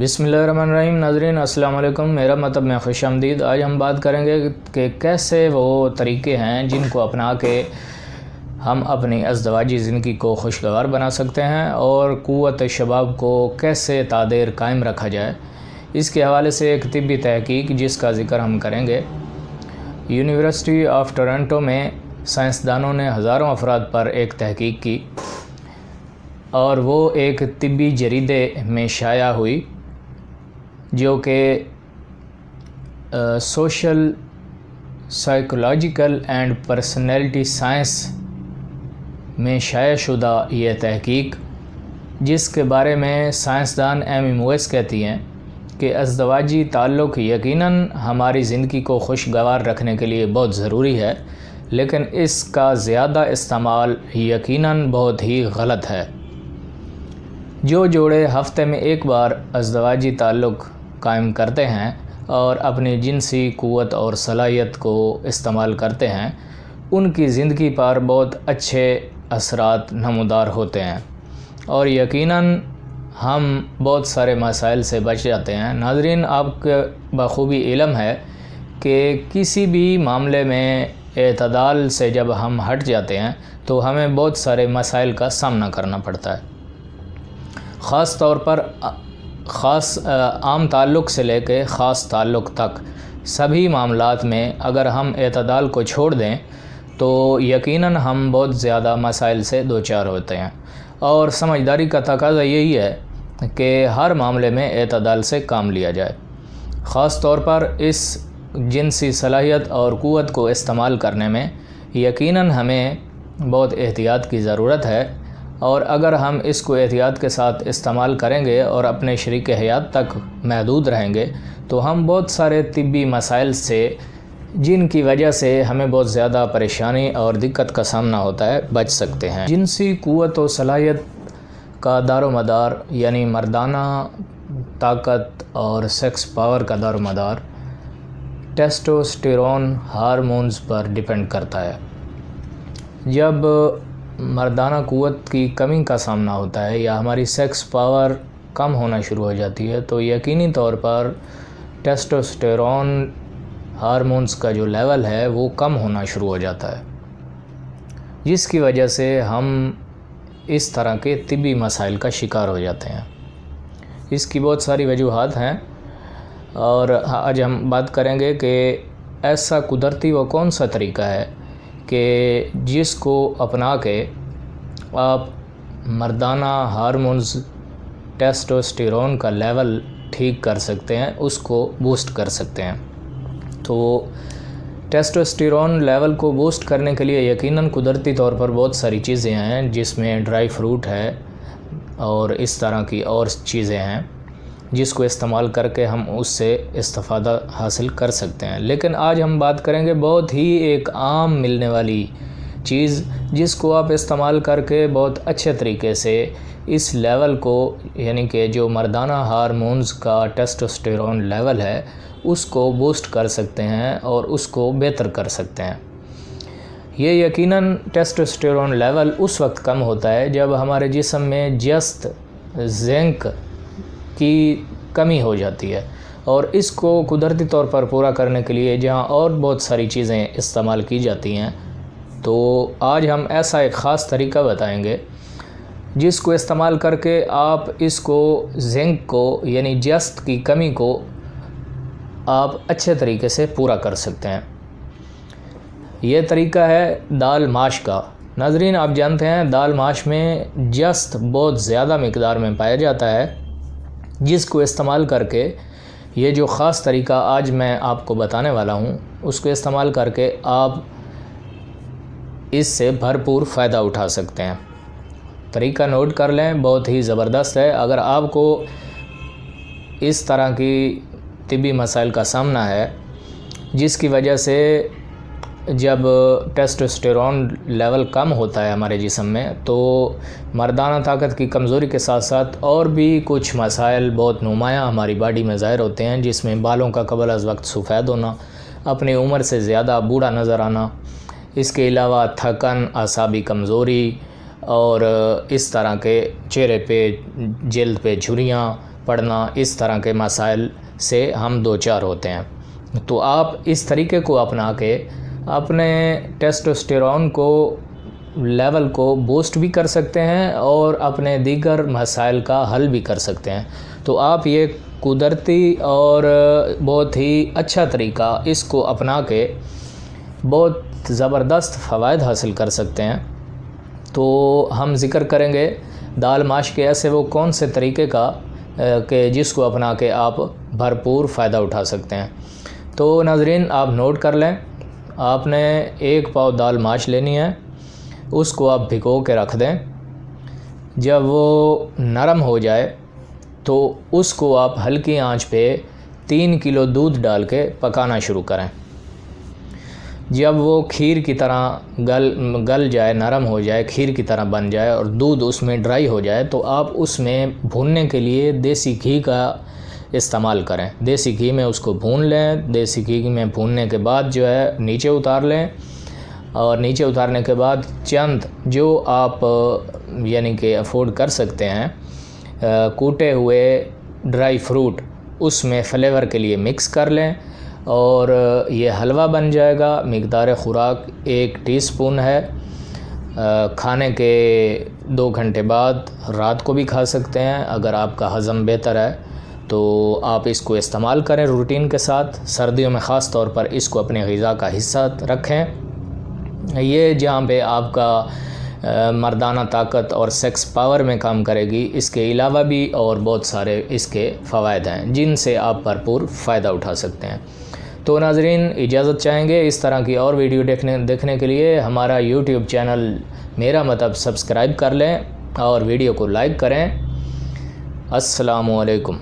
बिस्मिल्लाहिर्रहमानिर्रहीम। नाज़रीन अस्सलाम वालेकुम। मेरा मतलब में खुश आमदीद। आज हम बात करेंगे कि कैसे वो तरीक़े हैं जिनको अपना के हम अपनी अज़दवाजी ज़िंदगी को खुशगवार बना सकते हैं और क़ुव्वत शबाब को कैसे तादेर कायम रखा जाए। इसके हवाले से एक तिब्बी तहक़ीक़ जिसका ज़िक्र हम करेंगे। यूनिवर्सिटी ऑफ टोरंटो में साइंसदानों ने हज़ारों अफराद पर एक तहक़ीक़ की और वो एक तिब्बी जरीदे में शाया हुई जो कि social psychological and personality science में शाया शुदा ये तहक़ीक़, जिसके बारे में साइंसदान एमी मूइस कहती हैं कि अज़दवाजी ताल्लुक़ यकीनन हमारी ज़िंदगी को खुशगवार रखने के लिए बहुत ज़रूरी है, लेकिन इसका ज़्यादा इस्तेमाल यकीनन बहुत ही गलत है। जो जोड़े हफ़्ते में एक बार अज़दवाजी ताल्लुक़ कायम करते हैं और अपनी जिनसी क़ुव्वत और सलाहियत को इस्तेमाल करते हैं, उनकी ज़िंदगी पर बहुत अच्छे असरात नमूदार होते हैं और यकीनन हम बहुत सारे मसाइल से बच जाते हैं। नाज़रीन, आपको बखूबी इल्म है कि किसी भी मामले में एतदाल से जब हम हट जाते हैं तो हमें बहुत सारे मसाइल का सामना करना पड़ता है। ख़ास तौर पर आम ताल्लुक़ से लेकर ख़ास ताल्लुक़ तक सभी मामलात में अगर हम एतदाल को छोड़ दें तो यकीनन हम बहुत ज़्यादा मसाइल से दो चार होते हैं और समझदारी का तकाज़ा यही है कि हर मामले में एतदाल से काम लिया जाए। ख़ास तौर पर इस जिनसी सलाहियत और क़ुव्वत को इस्तेमाल करने में यकीनन हमें बहुत एहतियात की ज़रूरत है और अगर हम इसको एहतियात के साथ इस्तेमाल करेंगे और अपने शरीक हयात तक महदूद रहेंगे तो हम बहुत सारे तिब्बी मसाइल से, जिनकी वजह से हमें बहुत ज़्यादा परेशानी और दिक्कत का सामना होता है, बच सकते हैं। जिनसी क़ुव्वत और सलाहियत का दारोमदार यानी मर्दाना ताकत और सेक्स पावर का दारोमदार टेस्टोस्टेरोन हार्मोन्स पर डिपेंड करता है। जब मर्दाना क़ुव्वत की कमी का सामना होता है या हमारी सेक्स पावर कम होना शुरू हो जाती है तो यकीनी तौर पर टेस्टोस्टेरोन हार्मोन्स का जो लेवल है वो कम होना शुरू हो जाता है, जिसकी वजह से हम इस तरह के तिब्बी मसाइल का शिकार हो जाते हैं। इसकी बहुत सारी वजूहात हैं और आज हम बात करेंगे कि ऐसा कुदरती व कौन सा तरीका है कि जिसको अपना के आप मर्दाना हार्मोन्स टेस्टोस्टेरोन का लेवल ठीक कर सकते हैं, उसको बूस्ट कर सकते हैं। तो टेस्टोस्टेरोन लेवल को बूस्ट करने के लिए यकीनन कुदरती तौर पर बहुत सारी चीज़ें हैं, जिसमें ड्राई फ्रूट है और इस तरह की और चीज़ें हैं जिसको इस्तेमाल करके हम उससे इस्तिफ़ादा हासिल कर सकते हैं। लेकिन आज हम बात करेंगे बहुत ही एक आम मिलने वाली चीज़ जिसको आप इस्तेमाल करके बहुत अच्छे तरीके से इस लेवल को, यानी कि जो मर्दाना हार्मोन्स का टेस्टोस्टेरोन लेवल है, उसको बूस्ट कर सकते हैं और उसको बेहतर कर सकते हैं। ये यकीनन टेस्टोस्टेरोन लेवल उस वक्त कम होता है जब हमारे जिस्म में जस्त जिंक की कमी हो जाती है और इसको कुदरती तौर पर पूरा करने के लिए जहां और बहुत सारी चीज़ें इस्तेमाल की जाती हैं, तो आज हम ऐसा एक ख़ास तरीका बताएंगे जिसको इस्तेमाल करके आप इसको जिंक को यानी जस्त की कमी को आप अच्छे तरीके से पूरा कर सकते हैं। ये तरीका है दाल माश का। नाज़रीन, आप जानते हैं दाल माश में जस्त बहुत ज़्यादा मिकदार में पाया जाता है, जिसको इस्तेमाल करके ये जो ख़ास तरीका आज मैं आपको बताने वाला हूँ, उसको इस्तेमाल करके आप इससे भरपूर फ़ायदा उठा सकते हैं। तरीका नोट कर लें, बहुत ही ज़बरदस्त है। अगर आपको इस तरह की तिब्बी मसाइल का सामना है जिसकी वजह से जब टेस्टोस्टेरोन लेवल कम होता है हमारे जिस्म में तो मर्दाना ताकत की कमज़ोरी के साथ साथ और भी कुछ मसाइल बहुत नुमायाँ हमारी बॉडी में ज़ाहिर होते हैं, जिसमें बालों का कबल अज़ वक्त सफ़ेद होना, अपनी उम्र से ज़्यादा बूढ़ा नज़र आना, इसके अलावा थकन, आसाबी कमज़ोरी और इस तरह के चेहरे पे, जल्द पे झुर्रियाँ, پڑنا، اس طرح کے مسائل سے ہم دوچار ہوتے ہیں۔ تو آپ اس طریقے کو اپنا کے اپنے ٹیسٹوسٹیرون کو لیول کو بوسٹ بھی کر سکتے ہیں اور اپنے دیگر مسائل کا حل بھی کر سکتے ہیں۔ تو آپ یہ قدرتی اور بہت ہی اچھا طریقہ اس کو اپنا کے بہت زبردست فوائد حاصل کر سکتے ہیں۔ تو ہم ذکر کریں گے دال ماش کے ایسے وہ کون سے طریقے کا کہ جس کو اپنا کے آپ بھرپور فائدہ اٹھا سکتے ہیں۔ تو ناظرین آپ نوٹ کر لیں، آپ نے 1 پاؤ دال ماش لینی ہے، اس کو آپ بھگو کے رکھ دیں۔ جب وہ نرم ہو جائے تو اس کو آپ ہلکی آنچ پہ 3 کلو دودھ ڈال کے پکانا شروع کریں۔ جب وہ کھیر کی طرح گل جائے، نرم ہو جائے، کھیر کی طرح بن جائے اور دودھ اس میں ڈرائی ہو جائے تو آپ اس میں بھوننے کے لیے دیسی گھی کا استعمال کریں۔ دیسی گھی میں اس کو بھون لیں۔ دیسی گھی میں بھوننے کے بعد جو ہے نیچے اتار لیں، اور نیچے اتارنے کے بعد چند جو آپ یعنی کہ افورڈ کر سکتے ہیں کوٹے ہوئے ڈرائی فروٹ اس میں فلیور کے لیے مکس کر لیں، اور یہ حلوہ بن جائے گا۔ مقدار خوراک 1 ٹی سپون ہے۔ کھانے کے 2 گھنٹے بعد رات کو بھی کھا سکتے ہیں۔ اگر آپ کا ہضم بہتر ہے تو آپ اس کو استعمال کریں روٹین کے ساتھ۔ سردیوں میں خاص طور پر اس کو اپنے غذا کا حصہ رکھیں۔ یہ جہاں پہ آپ کا مردانہ طاقت اور سیکس پاور میں کام کرے گی، اس کے علاوہ بھی اور بہت سارے اس کے فوائد ہیں جن سے آپ بھرپور فائدہ اٹھا سکتے ہیں۔ تو ناظرین اجازت چاہیں گے اس طرح کی اور ویڈیو دیکھنے کے لیے ہمارا یوٹیوب چینل میرا مطلب سبسکرائب کر لیں اور ویڈیو کو لائک کریں۔ السلام علیکم۔